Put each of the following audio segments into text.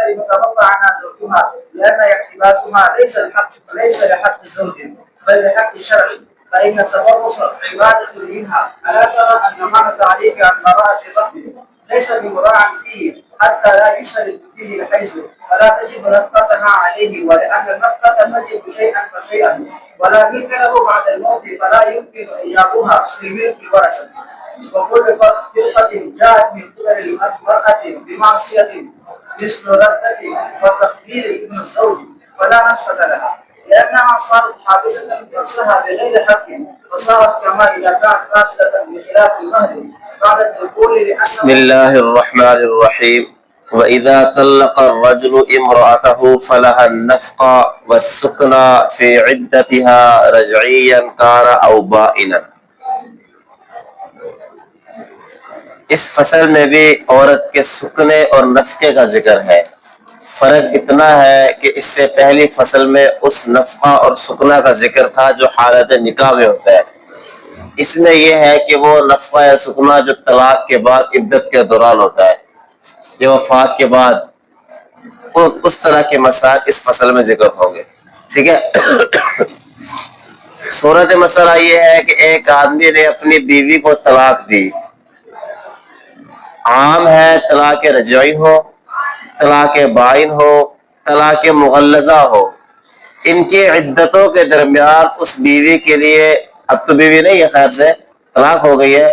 تحترم توقع عنها زوجها لأن احتباسها ليس لحق زوج بل لحق شرعي، فإن التصرف عبادة منها. ألا ترى أن معنى تعليق عن براءة ربه ليس بمراع فيه حتى لا يشترط فيه الحيز، ولا تجب نفقتها عليه، ولأن النفقة تجب شيئا فشيئا ولا ملك له بعد الموت، فلا يمكن إيجابها في ملك الورثة. وكل فرقة جاءت من قبل المرأة بمعصية مثل ردة وتقبيل ابن الزوج فلا نفقة لها، لأنها صارت حابسة نفسها بغير حق، وصارت كما إذا كانت راشدة بخلاف المهر بعد الدخول. بسم الله الرحمن الرحيم. وإذا طلق الرجل امرأته فلها النفقة والسكنى في عدتها رجعيا كان أو بائنا. اس فصل میں بھی عورت کے سکنے اور نفقے کا ذکر ہے۔ فرق اتنا ہے کہ اس سے پہلی فصل میں اس نفقہ اور سکنا کا ذکر تھا جو حالت نکاح میں ہوتا ہے۔ اس میں یہ ہے کہ وہ نفقہ یا سکنا جو طلاق کے بعد عدت کے دوران ہوتا ہے یا وفات کے بعد، اس طرح کے مسائل اس فصل میں ذکر ہوں گے، ٹھیک ہے۔ صورت مسئلہ یہ ہے کہ ایک آدمی نے اپنی بیوی کو طلاق دی، عام ہے طلاق رجعی ہو، طلاق بائن ہو، طلاق مغلظہ ہو، ان کی عدتوں کے درمیان اس بیوی کے لیے، اب تو بیوی نہیں ہے خیر سے، طلاق ہو گئی ہے،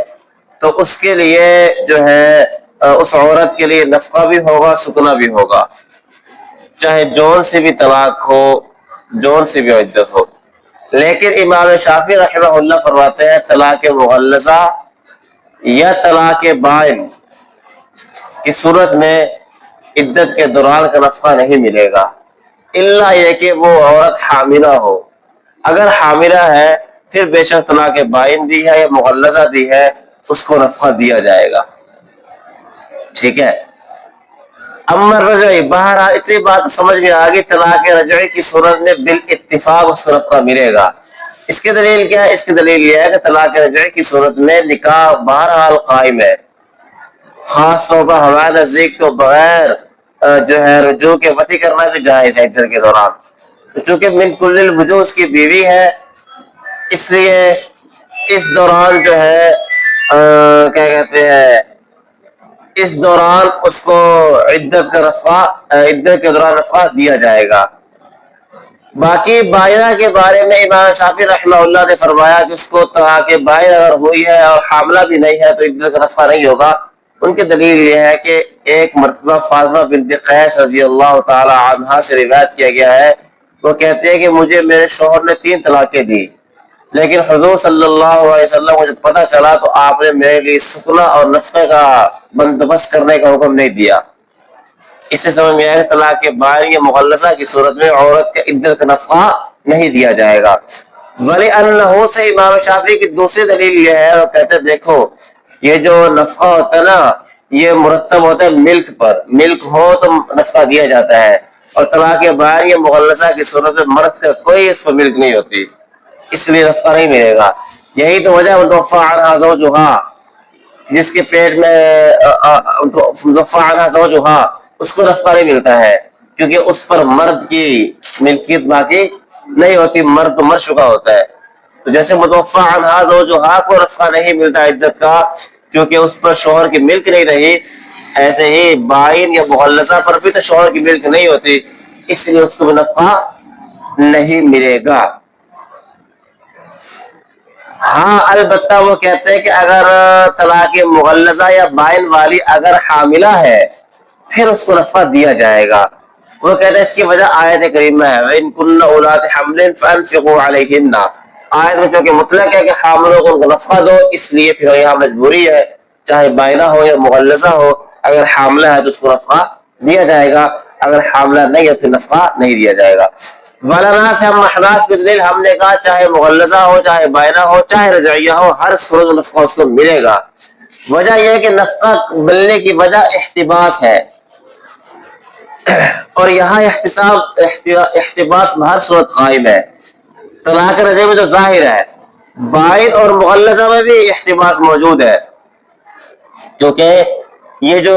تو اس کے لیے جو ہے اس عورت کے لیے نفقہ بھی ہوگا، سکنا بھی ہوگا، چاہے جون سے بھی طلاق ہو، جون سے بھی عدت ہو۔ لیکن امام شافعی رحمہ اللہ فرماتے ہیں طلاق مغلظہ یا طلاق بائن کی صورت میں عدت کے دوران کا نفقہ نہیں ملے گا، الا یہ کہ وہ عورت حاملہ ہو۔ اگر حاملہ ہے پھر بے شک طلاق بائن دی ہے یا مغلظہ دی ہے، اس کو نفقہ دیا جائے گا، ٹھیک ہے۔ اما رجعی، بہرحال اتنی بات سمجھ میں آ گئی، طلاق رجعی کی صورت میں بالاتفاق اس کو نفقہ ملے گا۔ اس کی دلیل کیا ہے؟ اس کی دلیل یہ ہے کہ طلاق رجعی کی صورت میں نکاح بہرحال قائم ہے، خاص طور پر ہمارے نزدیک تو بغیر جو ہے رجوع کے وطی کرنا بھی جائز ہے عدت کے دوران، چونکہ من کل الوجوہ اس کی بیوی ہے، اس لیے اس دوران جو ہے کیا کہتے ہیں، اس دوران اس کو عدت کے دوران نفقہ دیا جائے گا۔ باقی بائنہ کے بارے میں امام شافعی رحمہ اللہ نے فرمایا کہ اس کو طلاق بائن اگر ہوئی ہے اور حاملہ بھی نہیں ہے تو عدت کا نفقہ نہیں ہوگا۔ ان کی دلیل یہ ہے کہ ایک مرتبہ فاطمہ بنت قیس رضی اللہ تعالی عنہا سے روایت کیا گیا ہے، وہ کہتے ہیں کہ مجھے میرے شوہر نے 3 طلاقیں دی، لیکن حضور صلی اللہ علیہ وسلم کو جب پتہ چلا تو آپ نے میرے لیے سکنا اور نفقے کا بندوبست کرنے کا حکم نہیں دیا۔ اس سے سمجھ میں آیا کہ طلاق بائن یا مغلظہ کی صورت میں عورت کا عدت کا نفقہ نہیں دیا جائے گا۔ ولی انہو سے امام شافعی کی دوسری دلیل یہ ہے، وہ کہتے ہیں دیکھو یہ جو نفقہ ہوتا ہے نا یہ مرتب ہوتا ہے ملک پر، ملک ہو تو نفقہ دیا جاتا ہے، اور طلاق بائن یا مغلظہ کی صورت میں مرد کا کوئی اس پر ملک نہیں ہوتی، اس لیے نفقہ نہیں ملے گا۔ یہی تو وجہ متوفی عنہا زوجہا، جس کے پیٹ میں متوفی عنہا زوجہا اس کو نفقہ نہیں ملتا ہے، کیونکہ اس پر مرد کی ملکیت باقی نہیں ہوتی، مرد تو مر چکا ہوتا ہے۔ تو جیسے متوفی عنہا زوجہا کو نفقہ نہیں ملتا عدت کا کیونکہ اس پر شوہر کی ملک نہیں رہی، ایسے ہی بائن یا مغلظہ پر بھی تو شوہر کی ملک نہیں ہوتی، اس لیے اس کو بھی نفقہ نہیں ملے گا۔ ہاں البتہ وہ کہتے ہیں کہ اگر طلاق مغلظہ یا بائن والی اگر حاملہ ہے پھر اس کو نفقہ دیا جائے گا۔ وہ کہتے ہیں اس کی وجہ آیت کریمہ ہے وَإِن كُنَّ أُولَاتِ حَمْلٍ فَأَنفِقُوا عَلَيْهِنَّ، آیت میں چونکہ مطلق ہے کہ حاملوں کو نفقہ دو، اس لیے پھر یہاں مجبوری ہے، چاہے بائنہ ہو یا مغلظہ ہو، اگر حاملہ ہے تو اس کو نفقہ دیا جائے گا، اگر حاملہ نہیں ہے تو نفقہ نہیں دیا جائے گا۔ ولنا سے ہم احناف کی دلیل ہم نے کہا چاہے مغلظہ ہو، چاہے بائنہ ہو، چاہے رجعیہ ہو، ہر صورت میں نفقہ اس کو ملے گا۔ وجہ یہ ہے کہ نفقہ ملنے کی وجہ احتباس ہے، اور یہاں احتباس ہر صورت قائم ہے۔ طلاق رجعی میں جو ظاہر ہے، بائن اور مغلظہ میں بھی احتباس موجود ہے، کیونکہ یہ جو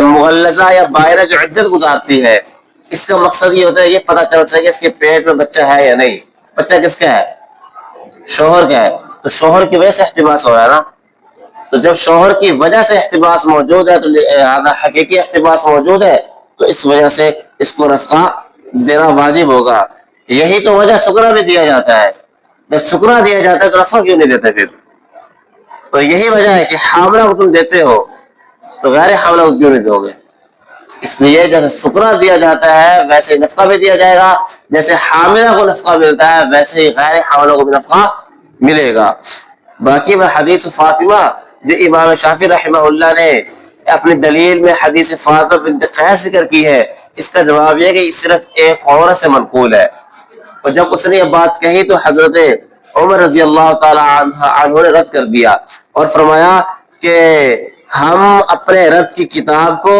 مغلظہ یا بائرہ جو عدت گزارتی ہے، اس کا مقصد یہ ہوتا ہے یہ پتہ چل سکے کہ اس کے پیٹ میں بچہ ہے یا نہیں. بچہ کس کا ہے؟ شوہر کا ہے. تو شوہر کی وجہ سے احتباس ہو رہا ہے نا. تو جب شوہر کی وجہ سے احتباس موجود ہے تو حقیقی احتباس موجود ہے، تو اس وجہ سے اس کو نفقہ دینا واجب ہوگا. یہی تو وجہ سکرہ بھی دیا جاتا ہے. جب سکرہ دیا جاتا ہے تو نفقہ کیوں نہیں دیتے پھر؟ تو یہی وجہ ہے کہ حاملہ کو تم دیتے ہو تو غیر حاملہ کو کیوں نہیں دو گے؟ اس لیے جیسے سکرہ دیا جاتا ہے ویسے نفقہ بھی دیا جائے گا. جیسے حاملہ کو نفقہ ملتا ہے ویسے ہی غیر حاملہ کو بھی نفقہ ملے گا. باقی میں حدیث فاطمہ جو امام شافعی رحمہ اللہ نے اپنی دلیل میں حدیث فاطمہ بنت قیس ذکر کی ہے، اس کا جواب یہ ہے کہ یہ صرف ایک عورت سے منقول ہے. اور جب اس نے یہ بات کہی تو حضرت عمر رضی اللہ تعالی عنہ نے رد کر دیا اور فرمایا کہ ہم اپنے رب کی کتاب کو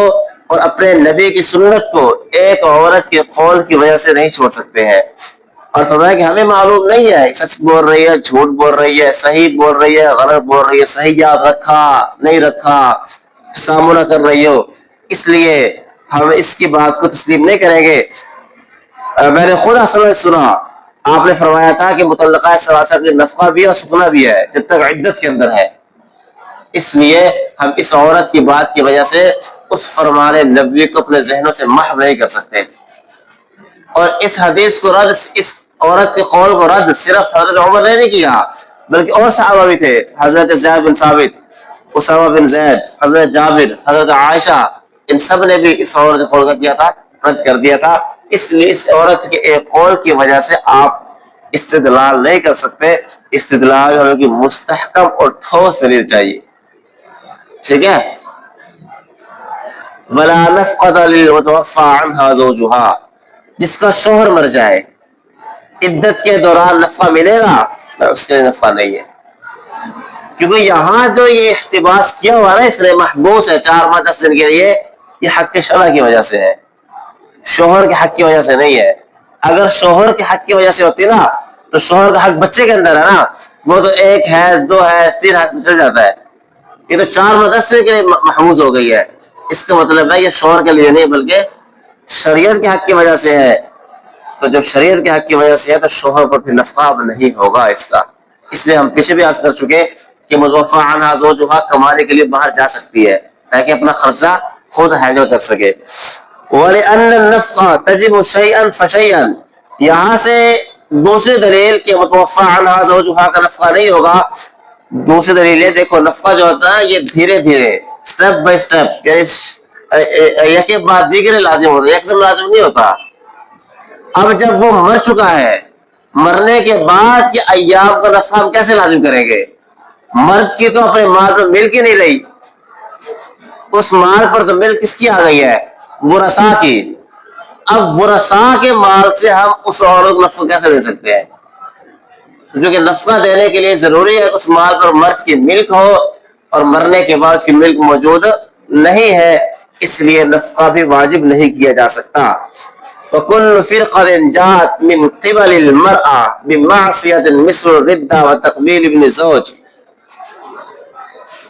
اور اپنے نبی کی سنت کو ایک عورت کے قول کی وجہ سے نہیں چھوڑ سکتے ہیں. اور فرمایا کہ ہمیں معلوم نہیں ہے سچ بول رہی ہے، جھوٹ بول رہی ہے، صحیح بول رہی ہے، غلط بول رہی ہے، صحیح یاد رکھا نہیں رکھا، سامنا کر رہی ہو، اس لیے ہم اس کی بات کو تسلیم نہیں کریں گے. میں نے خود اصل میں سنا آپ نے فرمایا تھا کہ مطلقہ ثلاثہ کی نفقہ بھی اور سکنا بھی ہے جب تک عدت کے اندر ہے. اس لیے ہم اس عورت کی بات کی وجہ سے اس فرمان نبوی کو اپنے ذہنوں سے محو نہیں کر سکتے. اور اس حدیث کو رد، اس عورت کے قول کو رد صرف حضرت عمر نے نہیں کیا بلکہ اور صحابہ بھی تھے. حضرت زید بن ثابت، اسامہ بن زید، حضرت جابر، حضرت عائشہ، ان سب نے بھی اس عورت کے قول کا کیا تھا، رد کر دیا تھا. اس لیے اس عورت کے ایک قول کی وجہ سے آپ استدلال نہیں کر سکتے. استدلال ہونے کی مستحکم اور ٹھوس دلیل چاہیے. ٹھیک ہے. ولا نفقة للمتوفى عنها زوجها، جس کا شوہر مر جائے عدت کے دوران نفقہ ملے گا؟ اس کے لیے نفقہ نہیں ہے. کیونکہ یہاں جو یہ احتباس کیا ہوا نا اس نے محبوس ہے 4 ماہ 10 دن کے لیے، یہ حق شرع کی وجہ سے ہے، شوہر کے حق کی وجہ سے نہیں ہے. اگر شوہر کے حق کی وجہ سے ہوتی نا تو شوہر کا حق بچے کے اندر ہے نا، وہ تو 1 حیض 2 حیض 3 حیض میں چل جاتا ہے. یہ تو 4 ماہ 10 دن کے لیے محفوظ ہو گئی ہے. اس کا مطلب ہے یہ شوہر کے لیے نہیں بلکہ شریعت کے حق کی وجہ سے ہے. تو جب شریعت کے حق کی وجہ سے ہے تو شوہر پر پھر نفقہ اب نہیں ہوگا اس کا. اس لیے ہم پیچھے بھی عرض کر چکے کہ متوفی عنہا زوجہا کمانے کے لیے باہر جا سکتی ہے تاکہ اپنا خرچہ خود ہینڈل کر سکے. وَلِأَنَّ النَّفْقَ تَجِبُ شَيْئًا فَشَيْئًا، یہاں سے دوسری دلیل کہ متوفی عنہا زوجہا کا نفقہ نہیں ہوگا. دوسری دلیل ہے، دیکھو نفقہ جو ہوتا ہے یہ دھیرے دھیرے سٹیپ بائی سٹیپ، یعنی یک کے بعد دیگرے لازم ہوتا ہے، ایک دم لازم نہیں ہوتا. اب جب وہ مر چکا ہے، مرنے کے بعد یہ ایام کا نفقہ ہم کیسے لازم کریں گے؟ مرد کی تو اپنے مال پر ملک ہی نہیں رہی، اس مال پر تو ملک کس کی آ گئی ہے؟ ورثاء کی. اب ورثاء کے مال سے ہم اس عورت کو نفقہ کیسے دے سکتے ہیں؟ جو کہ نفقہ دینے کے لیے ضروری ہے اس مال پر مرد کی ملک ہو، اور مرنے کے بعد اس کی ملک موجود نہیں ہے، اس لیے نفقہ بھی واجب نہیں کیا جا سکتا. وَكُلُّ فِرْقَةٍ جَاءَتْ مِنْ قِبَلِ الْمَرْأَةِ بِمَعْصِيَةٍ مِثْلُ الرِّدَّةِ وَتَقْبِيلِ ابْنِ زَوْجٍ.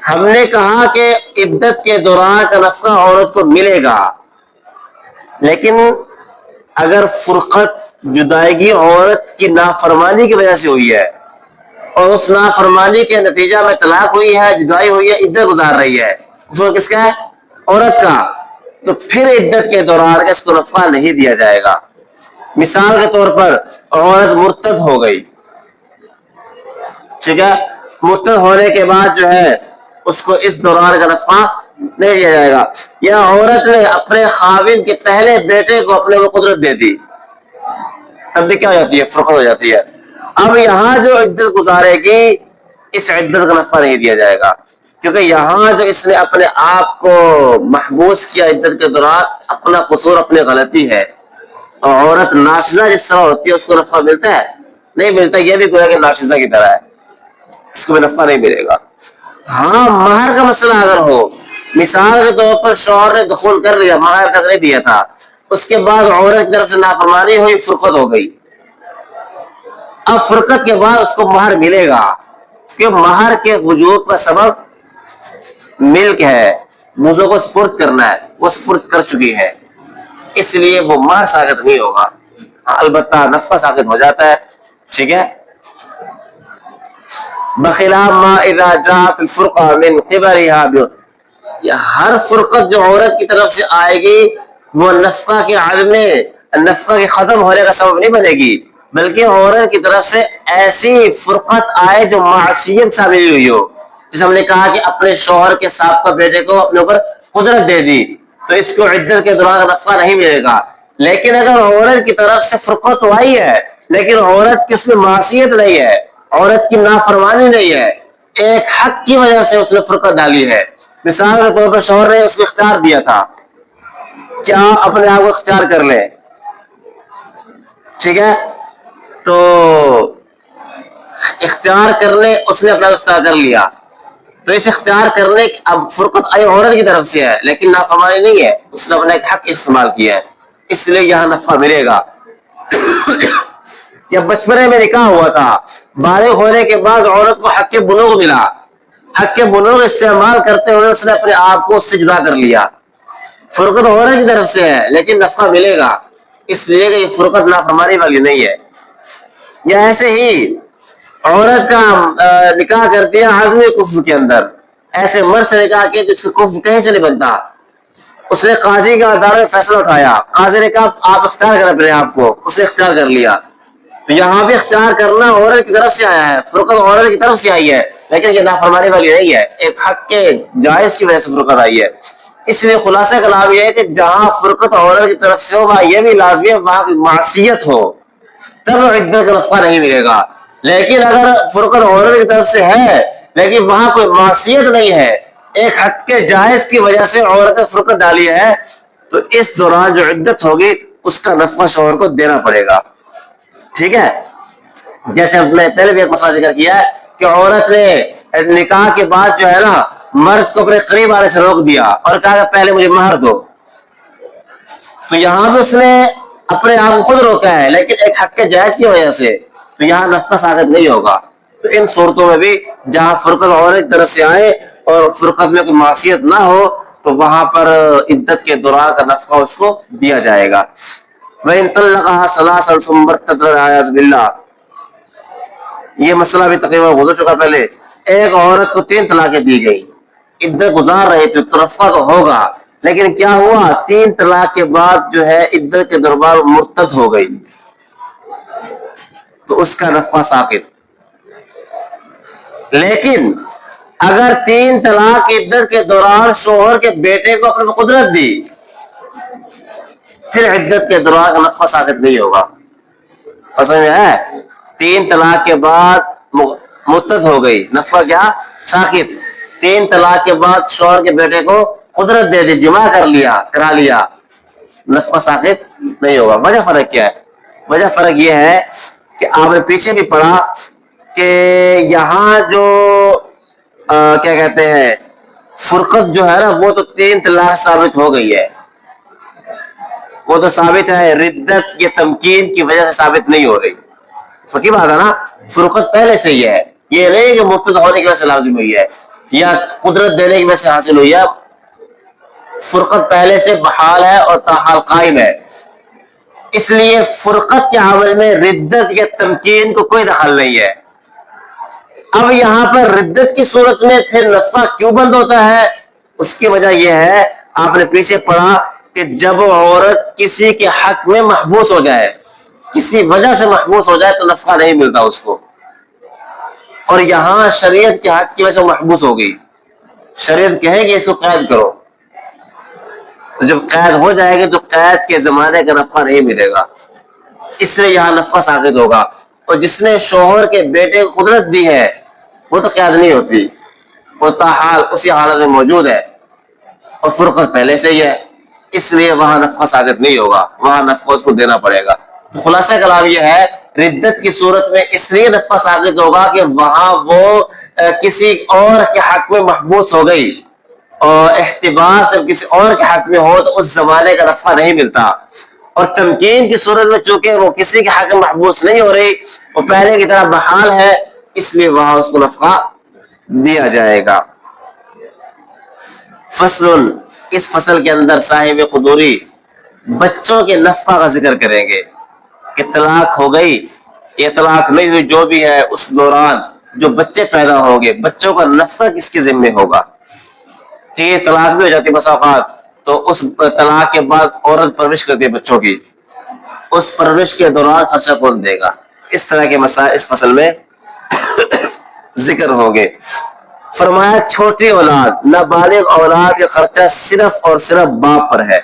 ہم نے کہا کہ عدت کے دوران کا نفقہ عورت کو ملے گا، لیکن اگر فرقت جدائیگی عورت کی نافرمانی کی وجہ سے ہوئی ہے اور اس نافرمانی کے نتیجہ میں طلاق ہوئی ہے، جدائی ہوئی ہے، عدت گزار رہی ہے، اس کو کس کا ہے؟ عورت کا. تو پھر عدت کے دوران اس کو نفقہ نہیں دیا جائے گا. مثال کے طور پر عورت مرتد ہو گئی، ٹھیک ہے، مرتد ہونے کے بعد جو ہے اس کو اس دوران کا نفقہ نہیں دیا جائے گا. یا عورت نے اپنے خاوند کے پہلے بیٹے کو اپنے کو قدرت دے دی، تب بھی کیا ہو جاتی ہے؟ فرقت ہو جاتی ہے. اب یہاں جو عدت گزارے گی اس عدت کا نفقہ نہیں دیا جائے گا، کیونکہ یہاں جو اس نے اپنے آپ کو محبوس کیا عدت کے دوران، اپنا قصور، اپنی غلطی ہے. اور عورت ناشزہ جس طرح ہوتی ہے اس کو نفقہ ملتا ہے؟ نہیں ملتا. یہ بھی گویا کہ ناشزہ کی طرح ہے، اس کو بھی نفقہ نہیں ملے گا. ہاں مہر کا مسئلہ اگر ہو، مثال کے طور پر شوہر نے دخول کر لیا، مہر تک نہیں دیا تھا، اس کے بعد عورت کی طرف سے نافرمانی ہوئی، فرقت ہو گئی. اب فرقت کے بعد اس کو مہر ملے گا، کہ مہر کے وجوب کا سبب ملک ہے. موزوں کو سپرد کرنا ہے، وہ سپرد کر چکی ہے، اس لیے وہ مہر ساقط نہیں ہوگا، البتہ نفقہ ساقط ہو جاتا ہے. ٹھیک ہے. بخلاف ما اذا جاءت الفرقہ من قبلها، ہر فرقت جو عورت کی طرف سے آئے گی وہ نفقہ کے عدم، نفقہ کے ختم ہونے کا سبب نہیں بنے گی، بلکہ عورت کی طرف سے ایسی فرقت آئے جو معصیت ثابت ہوئی ہو. جیسے ہم نے کہا کہ اپنے شوہر کے سابقہ بیٹے کو اپنے اوپر قدرت دے دی تو اس کو عدت کے دوران نفقہ نہیں ملے گا. لیکن اگر عورت کی طرف سے فرقت تو آئی ہے لیکن عورت کی اس میں معصیت نہیں ہے، عورت کی نافرمانی نہیں ہے، ایک حق کی وجہ سے اس نے فرقت ڈالی ہے. مثال کے طور پر شوہر نے اس کو اختیار دیا تھا کیا اپنے آپ کو اختیار کر لے، ٹھیک ہے، تو اختیار کرنے اس نے اپنا اختیار کر لیا، تو اس اختیار کرنے کی اب فرقت آئی عورت کی طرف سے ہے لیکن نافرمانی نہیں ہے، اس نے اپنا ایک حق استعمال کیا ہے، اس لیے یہاں نفقہ ملے گا. یا بچپنے میں نکاح ہوا تھا، بالغ ہونے کے بعد عورت کو حق بلوغ ملا، حق بلوغ استعمال کرتے ہوئے اس نے اپنے آپ کو اس سے جدا کر لیا، فرقت عورت کی طرف سے ہے لیکن نفقہ ملے گا، اس لیے کہ یہ فرقت نافرمانی والی نہیں ہے. یا ایسے ہی عورت کا نکاح کر دیا عدم کفر کے اندر، ایسے مرد سے نکاح کیا جس کا کفر کہیں سے نہیں بنتا، اس نے قاضی کا دار میں فیصلہ اٹھایا، قاضی نے کہا آپ اختیار کریں اپنے آپ کو، اس نے اختیار کر لیا، تو یہاں بھی اختیار کرنا عورت کی طرف سے آیا ہے، فرقت عورت کی طرف سے آئی ہے لیکن یہ نافرمانی والی نہیں ہے، ایک حق کے جائز کی وجہ سے فرقت آئی ہے. اس لیے خلاصہ کلام یہ ہے کہ جہاں فرقت عورت کی طرف سے ہوگا یہ بھی لازمی ہے وہاں کی معصیت ہو تب عدت کا نفقہ نہیں ملے گا. لیکن اگر فرقت عورت کی طرف سے ہے لیکن وہاں کوئی معصیت نہیں ہے، ایک حق کے جائز کی وجہ سے عورت نے فرقت ڈالی ہے، تو اس دوران جو عدت ہوگی اس کا نفقہ شوہر کو دینا پڑے گا. ٹھیک ہے. جیسے میں پہلے بھی ایک مسئلہ ذکر کیا ہے کہ عورت نے نکاح کے بعد جو ہے نا مرد کو اپنے قریب آنے سے روک دیا اور کہا کہ پہلے مجھے مہر دو، تو یہاں بھی اس نے اپنے آپ کو خود روکا ہے لیکن ایک حق کے جائز کی وجہ سے، تو یہاں نفقہ ثابت نہیں ہوگا. تو ان صورتوں میں بھی جہاں فرقت عورت کی طرف سے آئے اور فرقت میں کوئی معصیت نہ ہو تو وہاں پر عدت کے دوران کا نفقہ اس کو دیا جائے گا. وَإِن طَلَّقَهَا ثَلَاثًا ثُمَّ ارْتَدَّتْ وَالْعِيَاذُ بِاللَّهِ، یہ مسئلہ بھی تقریباً گزر چکا پہلے. ایک عورت کو 3 طلاقیں دی گئی، عدت گزار رہی تو نفقہ تو ہوگا، لیکن کیا ہوا 3 طلاق کے بعد جو ہے عدت کے دربار مرتد ہو گئی تو اس کا نفقہ ساقط. لیکن اگر 3 طلاق عدت کے دوران شوہر کے بیٹے کو اپنے قدرت دی پھر عدت کے دوران کا نفقہ ساقط نہیں ہوگا. فسمجھ میں ہے؟ 3 طلاق کے بعد مرتد ہو گئی، نفقہ کیا ساقط. 3 طلاق کے بعد شوہر کے بیٹے کو قدرت دے دی، جمع کرا لیا، نفقہ ساقط نہیں ہوگا. وجہ فرق کیا ہے؟ وجہ فرق یہ ہے کہ آپ نے پیچھے بھی پڑھا کہ یہاں جو کیا کہتے ہیں فرقت جو ہے نا وہ تو 3 طلاق ثابت ہو گئی ہے، وہ تو ثابت ہے، ردت کے تمکین کی وجہ سے ثابت نہیں ہو رہی. فقی بات ہے نا، فرقت پہلے سے ہی ہے، یہ نہیں کہ مرتد ہونے کی وجہ سے لازم ہوئی ہے یا قدرت دینے کی وجہ سے حاصل ہوئی ہے، فرقت پہلے سے بحال ہے اور تاحال قائم ہے. اس لیے فرقت کے عمل میں ردت کے تمکین کو کوئی دخل نہیں ہے. اب یہاں پر ردت کی صورت میں پھر نفقہ کیوں بند ہوتا ہے؟ اس کی وجہ یہ ہے، آپ نے پیچھے پڑھا کہ جب عورت کسی کے حق میں محبوس ہو جائے، کسی وجہ سے محبوس ہو جائے تو نفقہ نہیں ملتا اس کو، اور یہاں شریعت کے حق کی وجہ سے محبوس ہو گئی، شریعت کہے کہ اس کو قید کرو، تو جب قید ہو جائے گی تو قید کے زمانے کا نفقہ نہیں ملے گا، اس لیے یہاں نفقہ ساقط ہوگا. اور جس نے شوہر کے بیٹے کو قدرت دی ہے وہ تو قید نہیں ہوتی، وہ تاحال اسی حالت میں موجود ہے اور فرقت پہلے سے ہی ہے، اس لیے وہاں نفقہ ساقط نہیں ہوگا، وہاں نفقہ اس کو دینا پڑے گا. خلاصہ کلام یہ ہے ردت کی صورت میں اس لیے نفقہ ساقط ہوگا کہ وہاں وہ کسی اور کے حق میں محبوس ہو گئی، اور احتباس جب کسی اور کے حق میں ہو تو اس زمانے کا نفقہ نہیں ملتا. اور تمکین کی صورت میں چونکہ وہ کسی کے حق میں محبوس نہیں ہو رہی، وہ پہلے کی طرح بحال ہے، اس لیے وہاں اس کو نفقہ دیا جائے گا. فصل، اس فصل کے اندر صاحب قدوری بچوں کے نفقہ کا ذکر کریں گے کہ طلاق ہو گئی یا طلاق نہیں ہوئی، جو بھی ہے اس دوران جو بچے پیدا ہوں گے بچوں کا نفقہ کس کے ذمہ ہوگا. ٹھیک ہے، طلاق بھی ہو جاتی ہے بسا اوقات، تو اس طلاق کے بعد عورت پرورش کرتی ہے بچوں کی، اس پرورش کے دوران خرچہ کون دے گا. اس طرح کے مسائل اس فصل میں ذکر ہوں گے. فرمایا چھوٹی اولاد، نابالغ اولاد کا خرچہ صرف اور صرف باپ پر ہے،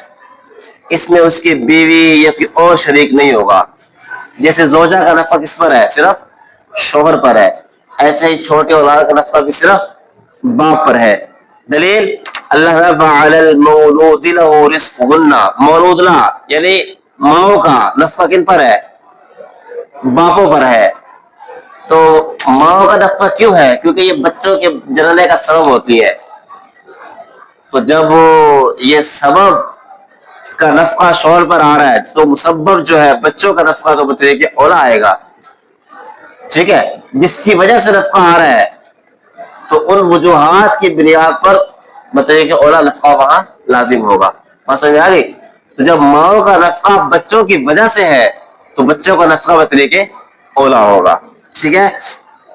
اس میں اس کی بیوی یا کوئی اور شریک نہیں ہوگا. جیسے زوجہ کا نفقہ کس پر ہے؟ صرف شوہر پر ہے، ایسے ہی چھوٹے اولاد کا نفقہ بھی صرف باپ پر ہے. دلیل اللہ فعلی المولود له رزقهن، مولود لا یعنی ماؤں کا نفقہ کن پر ہے؟ باپوں پر ہے. تو ماؤں کا نفقہ کیوں ہے؟ کیونکہ یہ بچوں کے جننے کا سبب ہوتی ہے. تو جب یہ سبب کا نفقہ شوہر پر آ رہا ہے تو مسبب جو ہے بچوں کا نفقہ تو بتائیے کہ اولا آئے گا. ٹھیک ہے، جس کی وجہ سے نفقہ آ رہا ہے تو ان وجوہات کی بنیاد پر بتائیے کہ اولا نفقہ وہاں لازم ہوگا. سمجھ میں آ گئی؟ تو جب ماؤں کا نفقہ بچوں کی وجہ سے ہے تو بچوں کا نفقہ بتائیے کہ اولا ہوگا. ٹھیک ہے.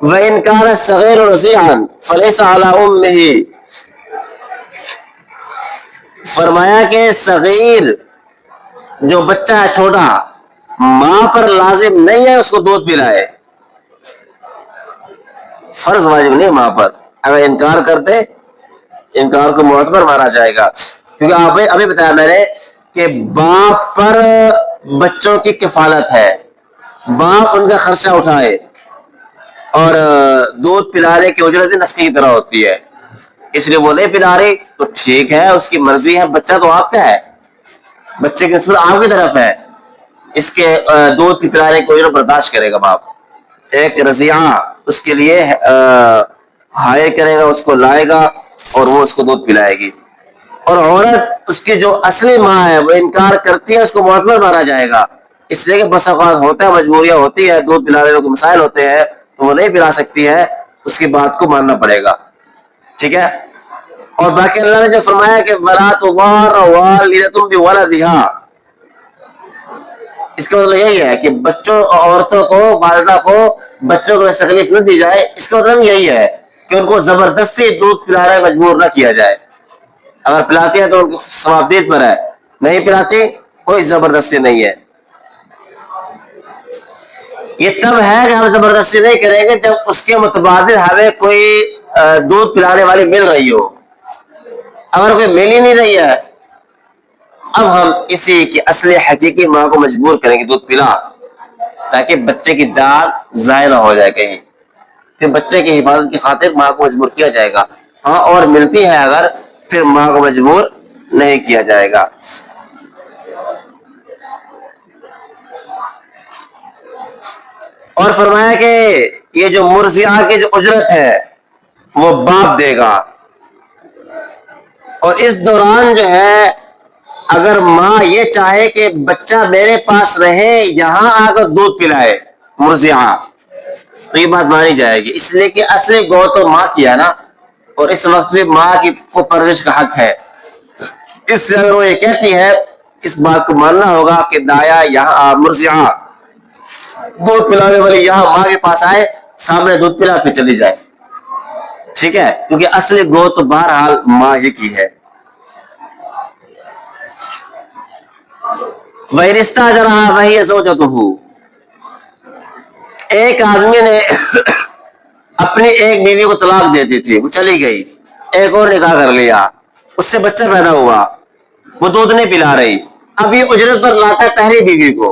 وَإِنْ كَانَ الصَّغِيرُ رَضِيعًا فَلَيْسَ عَلَىٰ أُمِّهِ، فرمایا کہ صغیر جو بچہ ہے چھوٹا، ماں پر لازم نہیں ہے اس کو دودھ پلائے، فرض واجب نہیں ماں پر. اگر انکار کرتے انکار کو معتبر مانا جائے گا، کیونکہ آپ ابھی بتایا میں نے کہ باپ پر بچوں کی کفالت ہے، باپ ان کا خرچہ اٹھائے، اور دودھ پلانے کی اجرت بھی نفقے کی طرح ہوتی ہے. اس لیے وہ نہیں پلا رہی تو ٹھیک ہے، اس کی مرضی ہے، بچہ تو آپ کا ہے، بچے کی نسبت آپ کی طرف ہے، اس کے دودھ کی پلانے کی اجرت برداشت کرے گا باپ. ایک رضیعہ اس کے لیے ہائر کرے گا، اس کو لائے گا اور وہ اس کو دودھ پلائے گی. اور عورت اس کی جو اصلی ماں ہے وہ انکار کرتی ہے، اس کو معتبر مانا جائے گا. اس لیے کہ بس اوقات ہوتا ہے، مجبوریاں ہوتی ہے، دودھ پلانے کے مسائل ہوتے ہیں تو وہ نہیں پلا سکتی ہے، اس کی بات کو ماننا پڑے گا. ٹھیک ہے. اور باقی اللہ نے جو فرمایا کہ وَلَا تُضَارَّ وَالِدَةٌ بِوَلَدِهَا، اس کا مطلب یہی ہے کہ بچوں عورتوں کو، والدہ کو بچوں کو اس تکلیف نہ دی جائے. اس کا مطلب یہی ہے کہ ان کو زبردستی دودھ پلانے مجبور نہ کیا جائے. اگر پلاتی ہے تو ان کو ثواب دید پر ہے، نہیں پلاتی کوئی زبردستی نہیں ہے. یہ تب ہے کہ ہم زبردستی نہیں کریں گے جب اس کے متبادل ہمیں کوئی دودھ پلانے والی مل رہی ہو. اگر کوئی مل ہی نہیں رہی ہے، اب ہم اسی کی اصل حقیقی ماں کو مجبور کریں گے دودھ پلا، تاکہ بچے کی جان ضائع نہ ہو جائے کہیں. پھر بچے کی حفاظت کی خاطر ماں کو مجبور کیا جائے گا. ہاں اور ملتی ہے اگر، پھر ماں کو مجبور نہیں کیا جائے گا. اور فرمایا کہ یہ جو مرضعہ کی جو اجرت ہے وہ باپ دے گا. اور اس دوران جو ہے اگر ماں یہ چاہے کہ بچہ میرے پاس رہے، یہاں آ کر دودھ پلائے مرضعہ، تو یہ بات مانی جائے گی. اس لیے کہ اصلی گو تو ماں کی ہے نا، اور اس وقت بھی ماں کی کو پرورش کا حق ہے. اس لیے اگر وہ یہ کہتی ہے، اس بات کو ماننا ہوگا کہ دایا یہاں مرضعہ دودھ پلانے والی یہاں ماں کے پاس آئے، سامنے دودھ پلا کے چلی جائے. ٹھیک ہے، کیونکہ اصلی گو تو بہرحال ماں ہی کی ہے. وَإِنِ اسْتَأْجَرَهَا فَهِيَ زَوْجَتُهُ، ایک آدمی نے اپنی ایک بیوی کو طلاق دے دی تھی، وہ چلی گئی، ایک اور نکاح کر لیا، اس سے بچہ پیدا ہوا، وہ دودھ نہیں پلا رہی، اب یہ اجرت پر لاتا ہے پہلی بیوی کو،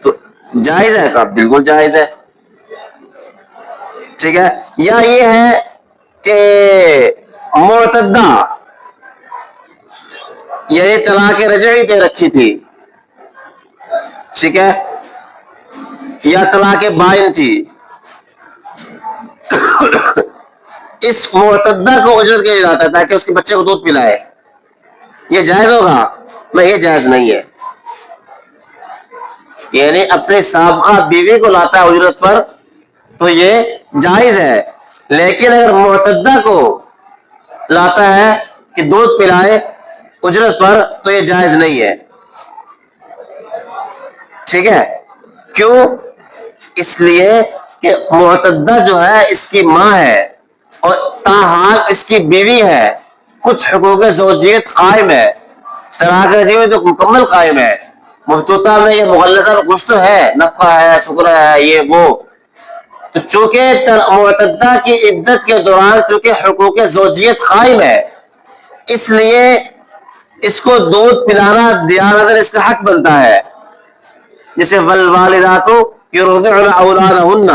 تو جائز ہے کا؟ بالکل جائز ہے. ٹھیک ہے. یا یہ ہے کہ معتدہ، یعنی طلاق رجعی دے رکھی تھی، ٹھیک ہے، یا طلاق بائن تھی، اس معتدہ کو اجرت کے لیے لاتا ہے تاکہ اس کے بچے کو دودھ پلائے. یہ جائز ہوگا؟ میں یہ جائز نہیں ہے. یعنی اپنے سابقہ بیوی کو لاتا ہے اجرت پر تو یہ جائز ہے، لیکن اگر معتدہ کو لاتا ہے کہ دودھ پلائے اجرت پر تو یہ جائز نہیں ہے. ٹھیک ہے. کیوں؟ اس لیے کہ معتدہ جو ہے اس کی ماں ہے اور تاحال اس کی بیوی ہے, کچھ حقوق زوجیت قائم ہے, طلاق میں تو مکمل قائم ہے, مبتوطہ میں یہ مغلظہ میں کچھ تو ہے, نفقہ ہے, سکرہ ہے, یہ وہ. تو چونکہ معتدہ کی عدت کے دوران چونکہ حقوق زوجیت قائم ہے, اس لیے اس کو دودھ پلانا دیانت اس کا حق بنتا ہے. جیسے والوالدات یرضعن اولادہن,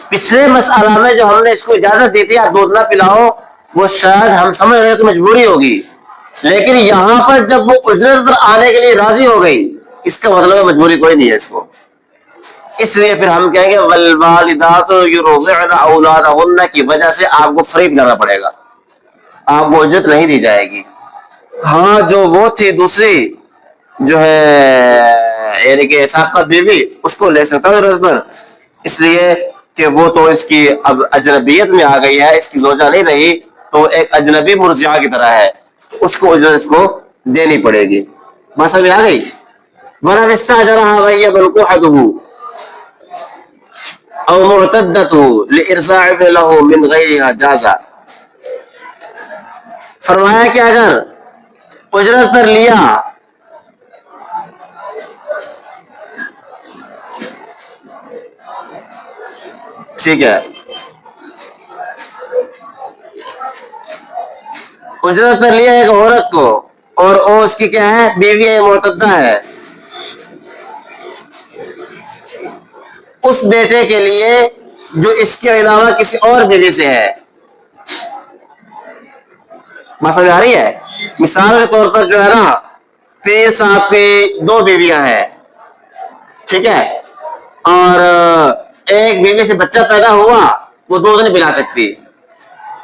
پچھلے مسئلہ میں جو ہم نے اس کو اجازت دی تھی آپ دودھ نہ پلاؤ, وہ شاید ہم سمجھ رہے کہ مجبوری ہوگی, لیکن یہاں پر جب وہ اجرت پر آنے کے لیے راضی ہو گئی, اس کا مطلب ہے مجبوری کوئی نہیں ہے اس کو. اس لیے پھر ہم کہیں گے والوالدات یرضعن اولادہن کی وجہ سے آپ کو فری پلانا پڑے گا, آپ کو اجرت نہیں دی جائے گی. ہاں جو وہ تھی دوسری جو ہے یعنی کہ سابقہ بیوی, اس کو لے سکتا ہے اجرت پر, اس لیے کہ وہ تو اس کی اب اجنبیت میں آ گئی ہے, اس کی زوجہ نہیں رہی, تو ایک اجنبی مرجعہ کی طرح ہے, اس کو اجرت اس کو دینی پڑے گی. بات سمجھ آ گئی؟ وَلَوِ اسْتَأْجَرَهَا وَهِيَ مَنْكُوحَتُهُ او معتدته لإرضاع له من غيرها جازا. فرمایا کہ اگر اجرت پر لیا ٹھیک ہے, اجرت پر لیا ایک عورت کو اور وہ اس کی کیا ہے, بیوی ہے, معتدہ ہے, اس بیٹے کے لیے جو اس کے علاوہ کسی اور بیوی سے ہے. بات سمجھ آ رہی ہے؟ مثال کے طور پر جو ہے نا, پیر صاحب کی دو بیویاں ہیں, ٹھیک ہے, اور ایک بیوی سے بچہ پیدا ہوا, وہ دودھ نہیں پلا سکتی,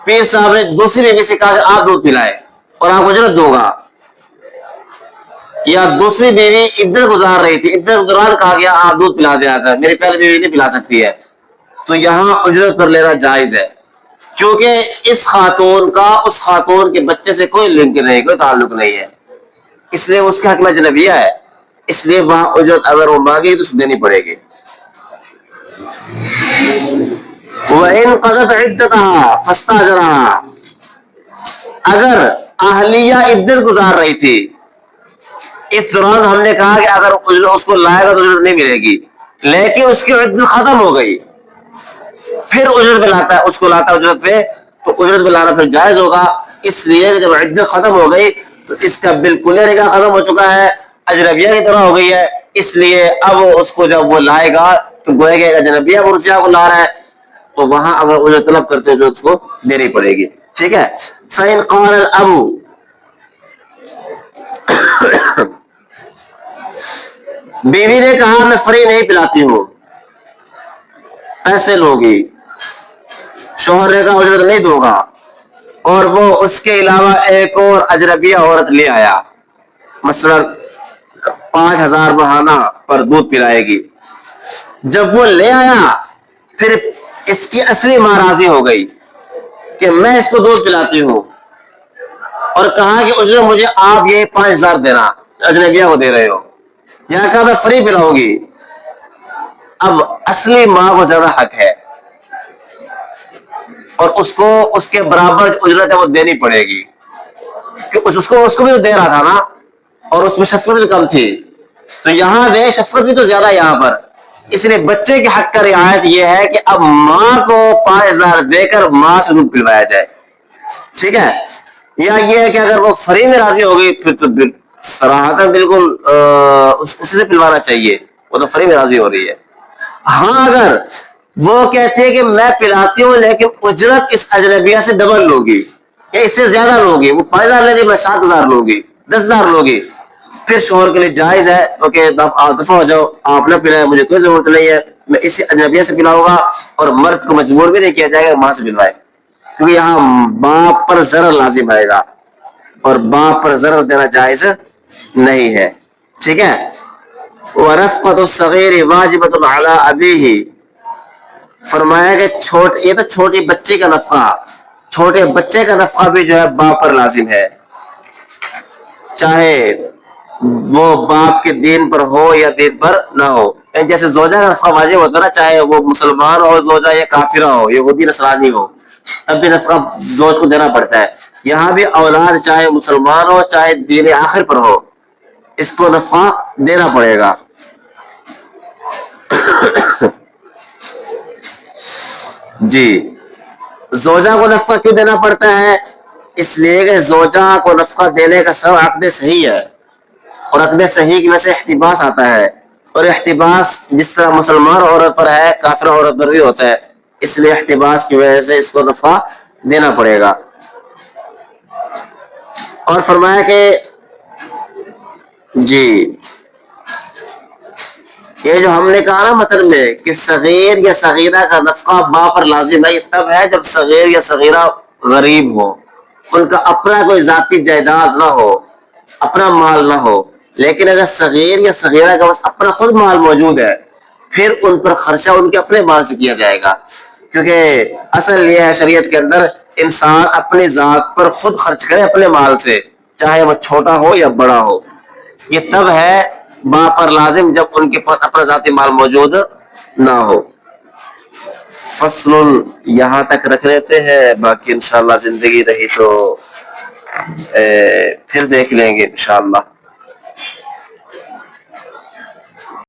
پیر صاحب نے دوسری بیوی سے کہا کہ آپ دودھ پلائے اور آپ اجرت دو گا, یا دوسری بیوی عدت گزار رہی تھی, عدت کے دوران کہا گیا آپ دودھ پلا دیا کر, میری پہلی بیوی نہیں پلا سکتی ہے, تو یہاں اجرت پر لینا جائز ہے, کیونکہ اس خاتون کا اس خاتون کے بچے سے کوئی لنک نہیں, کوئی تعلق نہیں ہے, اس لیے اس کا حق میں اجنبیہ ہے, اس لیے وہاں اجرت اگر وہ مانگی تو اس دینی پڑے گی. وَإِن قَضَتْ عِدَّتَهَا فَاسْتَأْجَرَهَا, اگر اہلیہ عدت گزار رہی تھی, اس دوران ہم نے کہا کہ اگر اس کو لائے گا تو اجرت نہیں ملے گی, لیکن اس کی عدت ختم ہو گئی, پھر اجرت پہ لاتا ہے, اس کو لاتا ہے اجرت پہ, تو اجرت پہ لانا پھر جائز ہوگا, اس لیے جب عدت ختم ہو گئی تو اس کا بالکل نکاح ختم ہو چکا ہے, اجنبیہ کی طرح ہو گئی ہے, اس لیے اب اس کو جب وہ لائے گا تو گویا کہ اجنبیہ مرجعہ کو لا رہا ہے, تو وہاں اگر اجرت طلب کرتے جو اس کو دینی پڑے گی. ٹھیک ہے. فَإِنْ قَالَ الْأَبُو, بیوی نے کہا میں فری نہیں پلاتی ہوں, پیسے لوگی, شوہر نے کہا اجرت نہیں دوں گا, اور وہ اس کے علاوہ ایک اور اجنبیہ عورت لے آیا, مثلا 5,000 ماہانہ پر دودھ پلائے گی, جب وہ لے آیا پھر اس کی اصلی ماں راضی ہو گئی کہ میں اس کو دودھ پلاتی ہوں, اور کہا کہ اجرت مجھے آپ یہ 5,000 دینا, اجنبیہ کو دے رہے ہو, یہاں کہا میں فری پلاؤں گی, اب اصلی ماں کو زیادہ حق ہے اور اس کو اس کے برابر اجرت ہے وہ دینی پڑے گی, کہ اس کو بھی تو دے رہا تھا نا, اور اس میں شفقت بھی کم تھی, تو یہاں دے شفقت بھی تو زیادہ ہے یہاں پر, اس لیے بچے کے حق کا رعایت یہ ہے کہ اب ماں کو 5,000 دے کر ماں سے دودھ پلوایا جائے. ٹھیک ہے. یا یہ ہے کہ اگر وہ فری میں راضی ہو گئی پھر تو صراحتاً بالکل اسی سے پلوانا چاہیے, وہ تو فری میں راضی ہو رہی ہے. ہاں اگر وہ کہتے ہیں کہ میں پلاتی ہوں لیکن اجرت اس اجنبیہ سے ڈبل لوگی یا اس سے زیادہ لوگی, وہ 5,000 لے لی میں 7,000 لوگی, 10,000 لوگی, پھر شوہر کے لیے جائز ہے کہ دفع ہو جاؤ, آپ نہ پلائیں, مجھے کوئی ضرورت نہیں ہے, میں اس اجنبیہ سے پلاؤں گا, اور مرد کو مجبور بھی نہیں کیا جائے گا ماں سے پلوائے, کیونکہ یہاں باپ پر ضرر لازم آئے گا اور باپ پر ضرر دینا جائز نہیں ہے. ٹھیک ہے. وَرَفْقَةُ الصَّغِيرِ وَاجِبَةٌ عَلَىٰ أَبِيهِ, فرمایا کہ یہ تو چھوٹی بچی کا نفقہ چھوٹے بچے کا نفقہ بھی جو ہے باپ پر لازم ہے، چاہے وہ باپ کے دین پر ہو یا دین پر نہ ہو. جیسے زوجہ کا نفقہ واجب ہوتا ہے نا، چاہے وہ مسلمان ہو زوجہ یا کافرہ ہو، یہودی نصرانی ہو، تب بھی نفقہ زوج کو دینا پڑتا ہے. یہاں بھی اولاد چاہے مسلمان ہو چاہے دین آخر پر ہو، اس کو نفقہ دینا پڑے گا. جی، زوجہ کو نفقہ کیوں دینا پڑتا ہے؟ اس لیے کہ زوجہ کو نفقہ دینے کا سبب عقد صحیح ہے، اور عقد صحیح کی وجہ سے احتباس آتا ہے، اور احتباس جس طرح مسلمان عورت پر ہے کافر عورت پر بھی ہوتا ہے، اس لیے احتباس کی وجہ سے اس کو نفقہ دینا پڑے گا. اور فرمایا کہ جی یہ جو ہم نے کہا نا مطلب میں کہ صغیر یا صغیرہ کا نفقہ باپ پر لازم ہے، یہ تب ہے جب صغیر یا صغیرہ غریب ہو، ان کا اپنا کوئی ذاتی جائیداد نہ ہو، اپنا مال نہ ہو. لیکن اگر صغیر یا صغیرہ کا اپنا خود مال موجود ہے، پھر ان پر خرچہ ان کے اپنے مال سے کیا جائے گا، کیونکہ اصل یہ ہے شریعت کے اندر انسان اپنی ذات پر خود خرچ کرے اپنے مال سے، چاہے وہ چھوٹا ہو یا بڑا ہو. یہ تب ہے باپ پر لازم جب ان کے پاس اپنا ذاتی مال موجود نہ ہو. فصل یہاں تک رکھ لیتے ہیں، باقی انشاءاللہ زندگی رہی تو پھر دیکھ لیں گے انشاءاللہ.